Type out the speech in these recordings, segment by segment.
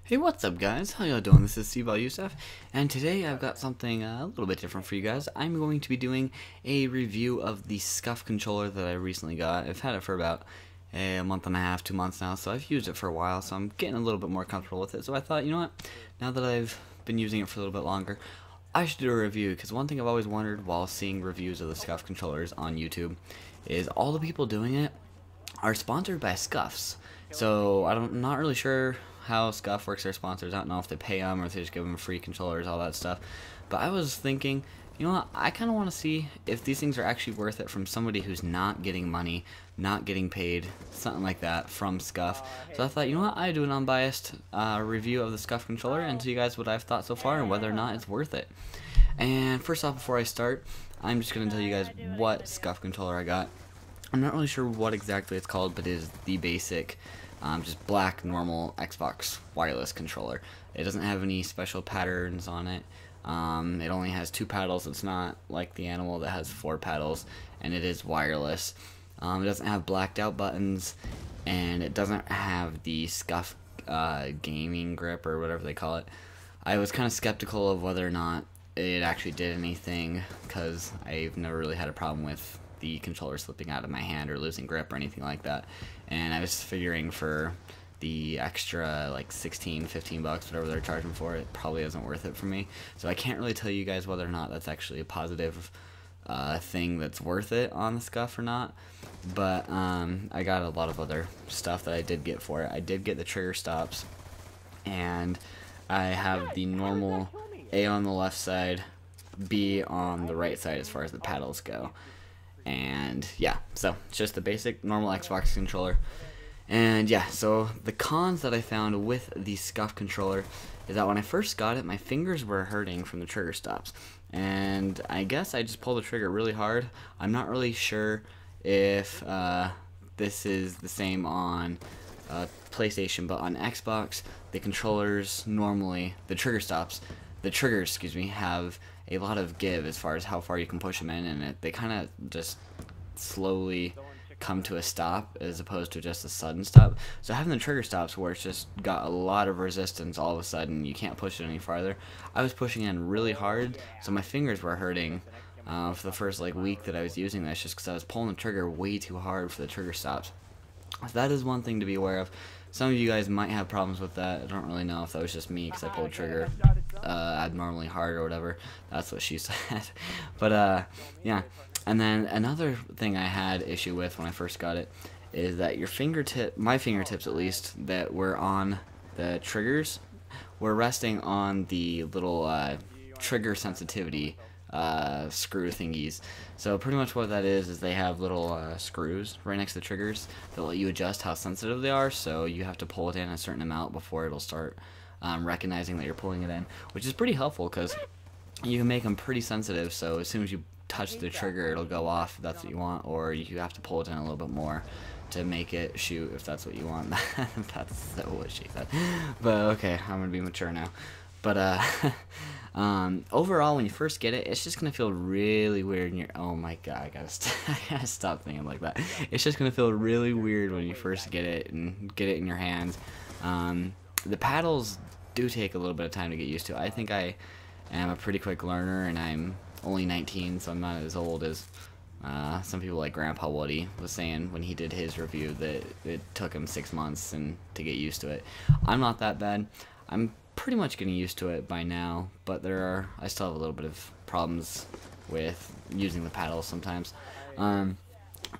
Hey, what's up guys? How y'all doing? This is Steve Yusuf, and today I've got something a little bit different for you guys. I'm going to be doing a review of the Scuf controller that I recently got. I've had it for about a month and a half, 2 months now, so I've used it for a while, so I'm getting a little bit more comfortable with it. So I thought, you know what, now that I've been using it for a little bit longer, I should do a review, because one thing I've always wondered while seeing reviews of the Scuf controllers on YouTube is all the people doing it are sponsored by Scufs. So I'm not really sure how Scuf works their sponsors. I don't know if they pay them or if they just give them free controllers, all that stuff. But I was thinking, you know what, I kind of want to see if these things are actually worth it from somebody who's not getting money, not getting paid, something like that from Scuf. So I thought, you know what, I'd do an unbiased review of the Scuf controller and tell you guys what I've thought so far and whether or not it's worth it. And first off, before I start, I'm just going to tell you guys what Scuf controller I got. I'm not really sure what exactly it's called, but it is the basic, just black, normal Xbox wireless controller. It doesn't have any special patterns on it. It only has 2 paddles. It's not like the Animal that has 4 paddles, and it is wireless. It doesn't have blacked out buttons, and it doesn't have the Scuf gaming grip or whatever they call it. I was kind of skeptical of whether or not it actually did anything, because I've never really had a problem with the controller slipping out of my hand or losing grip or anything like that. And I was figuring for the extra like 16, 15 bucks, whatever they're charging for it, probably isn't worth it for me. So I can't really tell you guys whether or not that's actually a positive thing that's worth it on the Scuf or not. But I got a lot of other stuff that I did get for it. I did get the trigger stops, and I have the normal A on the left side, B on the right side as far as the paddles go. And yeah, so it's just the basic normal Xbox controller. And yeah, so the cons that I found with the Scuf controller is that when I first got it, my fingers were hurting from the trigger stops, and I guess I just pulled the trigger really hard. I'm not really sure if this is the same on PlayStation, but on Xbox, the controllers normally, the triggers, excuse me, have a lot of give as far as how far you can push them in, and they kind of just slowly come to a stop as opposed to just a sudden stop. So having the trigger stops where it's just got a lot of resistance, all of a sudden you can't push it any farther. I was pushing in really hard, so my fingers were hurting for the first like week that I was using this, just because I was pulling the trigger way too hard for the trigger stops. So that is one thing to be aware of. Some of you guys might have problems with that. I don't really know if that was just me because I pulled the trigger abnormally hard or whatever. That's what she said. But yeah. And then another thing I had issue with when I first got it is that my fingertips at least, that were on the triggers, were resting on the little trigger sensitivity screw thingies. So pretty much what that is they have little screws right next to the triggers that let you adjust how sensitive they are, so you have to pull it in a certain amount before it'll start recognizing that you're pulling it in, which is pretty helpful because you can make them pretty sensitive, so as soon as you touch the trigger it'll go off if that's what you want, or you have to pull it in a little bit more to make it shoot if that's what you want. That's so what she said. But okay, I'm gonna be mature now. But overall, when you first get it, it's just gonna feel really weird in your. Oh my god, I gotta stop thinking like that. It's just gonna feel really weird when you first get it and get it in your hands. The paddles do take a little bit of time to get used to. I think I am a pretty quick learner, and I'm only 19, so I'm not as old as some people like Grandpa Woody was saying when he did his review, that it took him 6 months to get used to it. I'm not that bad. I'm pretty much getting used to it by now, but I still have a little bit of problems with using the paddles sometimes. And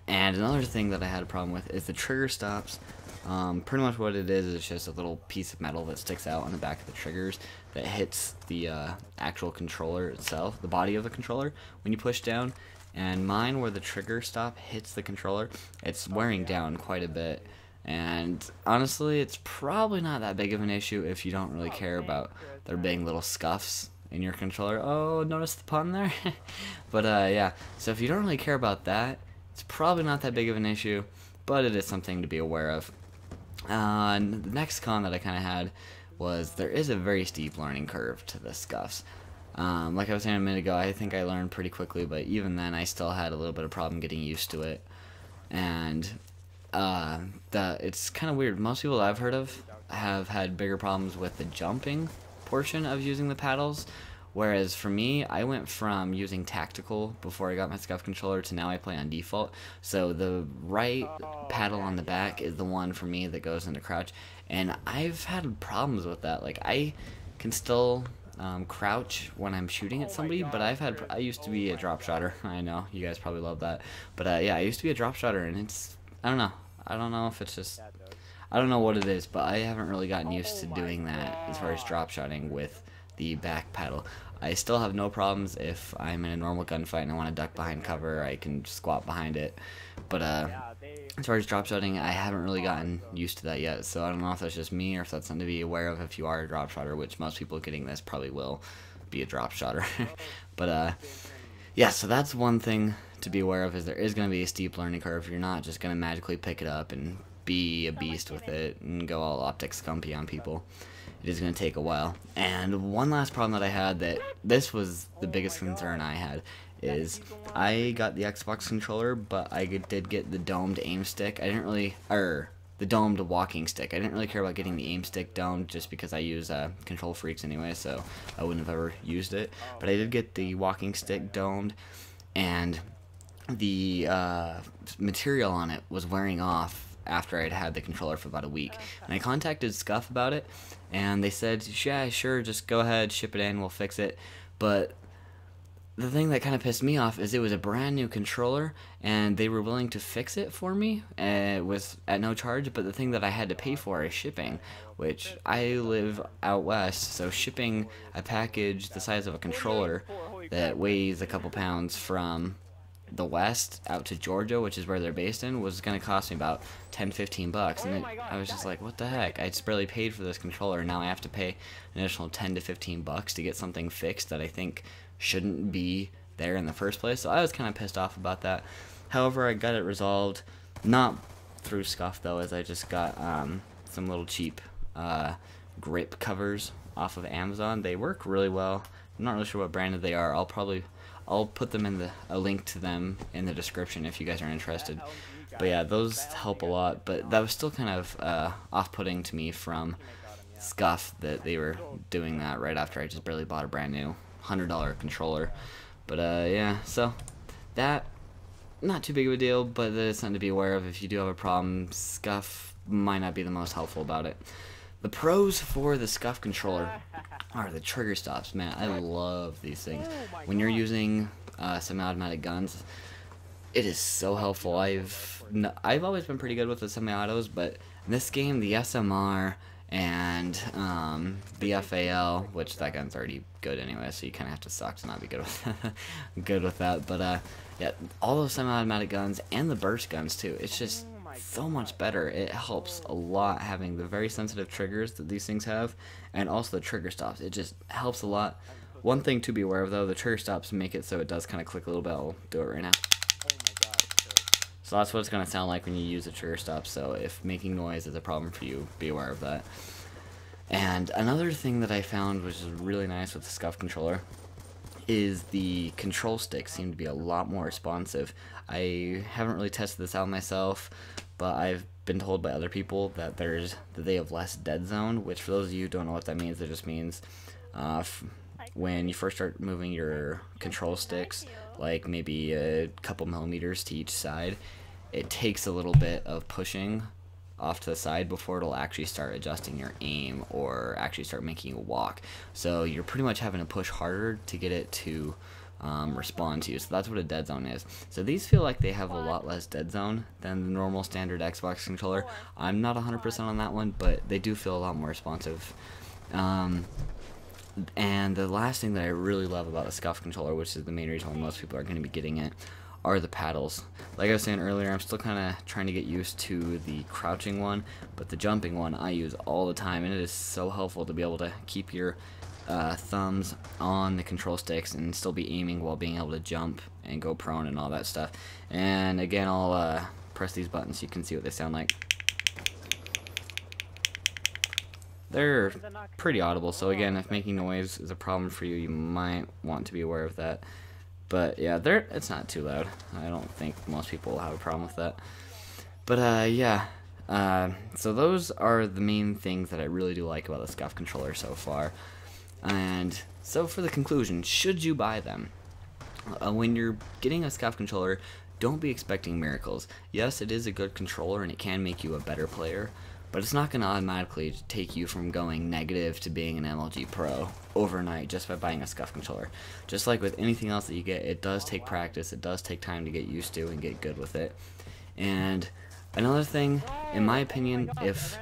another thing that I had a problem with is the trigger stops. Pretty much what it is just a little piece of metal that sticks out on the back of the triggers that hits the actual controller itself, the body of the controller, when you push down. And mine, where the trigger stop hits the controller, it's wearing down quite a bit. And honestly, it's probably not that big of an issue if you don't really care about there being little scuffs in your controller. Oh, notice the pun there? But yeah, so if you don't really care about that, it's probably not that big of an issue, but it is something to be aware of. And the next con that I kind of had was there is a very steep learning curve to the Scufs. Like I was saying a minute ago, I think I learned pretty quickly, but even then I still had a little bit of problem getting used to it. And it's kind of weird. Most people I've heard of have had bigger problems with the jumping portion of using the paddles. Whereas for me, I went from using tactical before I got my Scuf controller to now I play on default. So the right paddle on the back is the one for me that goes into crouch. And I've had problems with that. Like, I can still crouch when I'm shooting at somebody, but I used to be a drop shotter. I know, you guys probably love that. But yeah, I used to be a drop shotter, and I don't know. I don't know if it's just, I don't know what it is, but I haven't really gotten used to doing that as far as drop shotting with the back paddle. I still have no problems if I'm in a normal gunfight and I want to duck behind cover. I can squat behind it. But as far as drop shotting, I haven't really gotten used to that yet. So I don't know if that's just me or if that's something to be aware of if you are a drop shotter, which most people getting this probably will be a drop shotter. But yeah, so that's one thing to be aware of, is there is going to be a steep learning curve. You're not just going to magically pick it up and be a beast with it and go all optic scumpy on people. It is going to take a while. And one last problem that I had, that this was the biggest concern I had, is I got the Xbox controller, but I did get the domed aim stick. I didn't really, the domed walking stick. I didn't really care about getting the aim stick domed just because I use Control Freaks anyway, so I wouldn't have ever used it. But I did get the walking stick domed, and the material on it was wearing off after I'd had the controller for about a week. And I contacted Scuf about it, and they said, yeah, sure, just go ahead, ship it in, we'll fix it. But the thing that kind of pissed me off is it was a brand new controller, and they were willing to fix it for me at no charge, but the thing that I had to pay for is shipping, which I live out west, so shipping a package the size of a controller that weighs a couple pounds from the west out to Georgia, which is where they're based in, was going to cost me about 10-15 bucks, and I was just like, what the heck? I just barely paid for this controller, and now I have to pay an additional 10 to 15 bucks to get something fixed that I think shouldn't be there in the first place. So I was kind of pissed off about that. However, I got it resolved, not through Scuf though, as I just got some little cheap grip covers off of Amazon. They work really well. I'm not really sure what branded they are. I'll put them in a link to them in the description if you guys are interested. But yeah, those help a lot. But that was still kind of off-putting to me from Scuf that they were doing that right after I just barely bought a brand new $100 controller. But yeah, so that, not too big of a deal, but it's something to be aware of if you do have a problem. Scuf might not be the most helpful about it. The pros for the Scuf controller are the trigger stops. Man, I love these things. When you're using semi-automatic guns, it is so helpful. I've always been pretty good with the semi-autos, but in this game, the SMR and the FAL, which that gun's already good anyway, so you kind of have to suck to not be good with that. But yeah, all those semi-automatic guns and the burst guns too. It's just so much better. It helps a lot having the very sensitive triggers that these things have, and also the trigger stops. It just helps a lot. One thing to be aware of though, the trigger stops make it so it does kind of click a little bit. I'll do it right now. So that's what it's going to sound like when you use a trigger stop, so if making noise is a problem for you, be aware of that. And another thing that I found, which is really nice with the Scuf controller, is the control sticks seem to be a lot more responsive. I haven't really tested this out myself, but I've been told by other people that they have less dead zone, which for those of you who don't know what that means, it just means when you first start moving your control sticks, like maybe a couple millimeters to each side, it takes a little bit of pushing off to the side before it'll actually start adjusting your aim or actually start making you walk. So you're pretty much having to push harder to get it to respond to you. So that's what a dead zone is. So these feel like they have a lot less dead zone than the normal standard Xbox controller. I'm not 100% on that one, but they do feel a lot more responsive. And the last thing that I really love about the Scuf controller, which is the main reason why most people are going to be getting it, are the paddles. Like I was saying earlier, I'm still kind of trying to get used to the crouching one, but the jumping one I use all the time, and it is so helpful to be able to keep your thumbs on the control sticks and still be aiming while being able to jump and go prone and all that stuff. And again, I'll press these buttons so you can see what they sound like. They're pretty audible, so again, if making noise is a problem for you, you might want to be aware of that. But yeah, it's not too loud. I don't think most people will have a problem with that. But yeah, So those are the main things that I really do like about the Scuf controller so far. And so for the conclusion, should you buy them? When you're getting a Scuf controller, don't be expecting miracles. Yes, it is a good controller and it can make you a better player, but it's not going to automatically take you from going negative to being an MLG Pro overnight just by buying a Scuf controller. Just like with anything else that you get, it does take practice, it does take time to get used to and get good with it. And another thing, in my opinion, if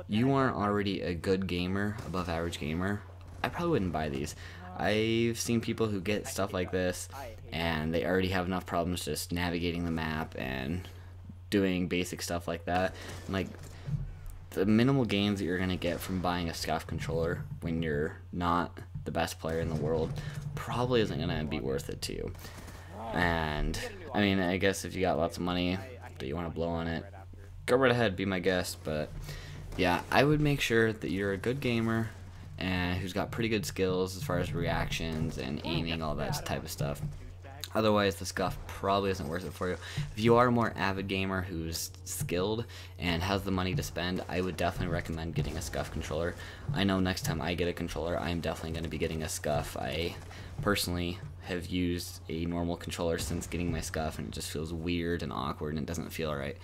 you aren't already a good gamer, above average gamer, I probably wouldn't buy these. I've seen people who get stuff like this and they already have enough problems just navigating the map and doing basic stuff like that. And like, the minimal gains that you're going to get from buying a Scuf controller when you're not the best player in the world probably isn't going to be worth it to you. And I mean, I guess if you got lots of money that you want to blow on it, go right ahead, be my guest. But yeah, I would make sure that you're a good gamer and who's got pretty good skills as far as reactions and aiming, all that type of stuff. Otherwise, the Scuf probably isn't worth it for you. If you are a more avid gamer who's skilled and has the money to spend, I would definitely recommend getting a Scuf controller. I know next time I get a controller, I'm definitely going to be getting a Scuf. I personally have used a normal controller since getting my Scuf, and it just feels weird and awkward and it doesn't feel right.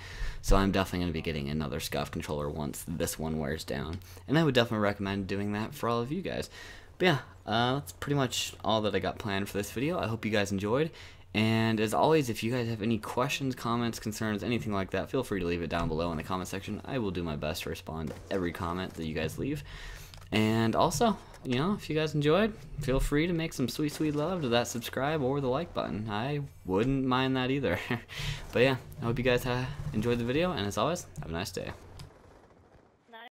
So I'm definitely going to be getting another Scuf controller once this one wears down. And I would definitely recommend doing that for all of you guys. But yeah, that's pretty much all that I got planned for this video. I hope you guys enjoyed. And as always, if you guys have any questions, comments, concerns, anything like that, feel free to leave it down below in the comment section. I will do my best to respond to every comment that you guys leave. And also, you know, if you guys enjoyed, feel free to make some sweet, sweet love to that subscribe or the like button. I wouldn't mind that either. But yeah, I hope you guys enjoyed the video, and as always, have a nice day.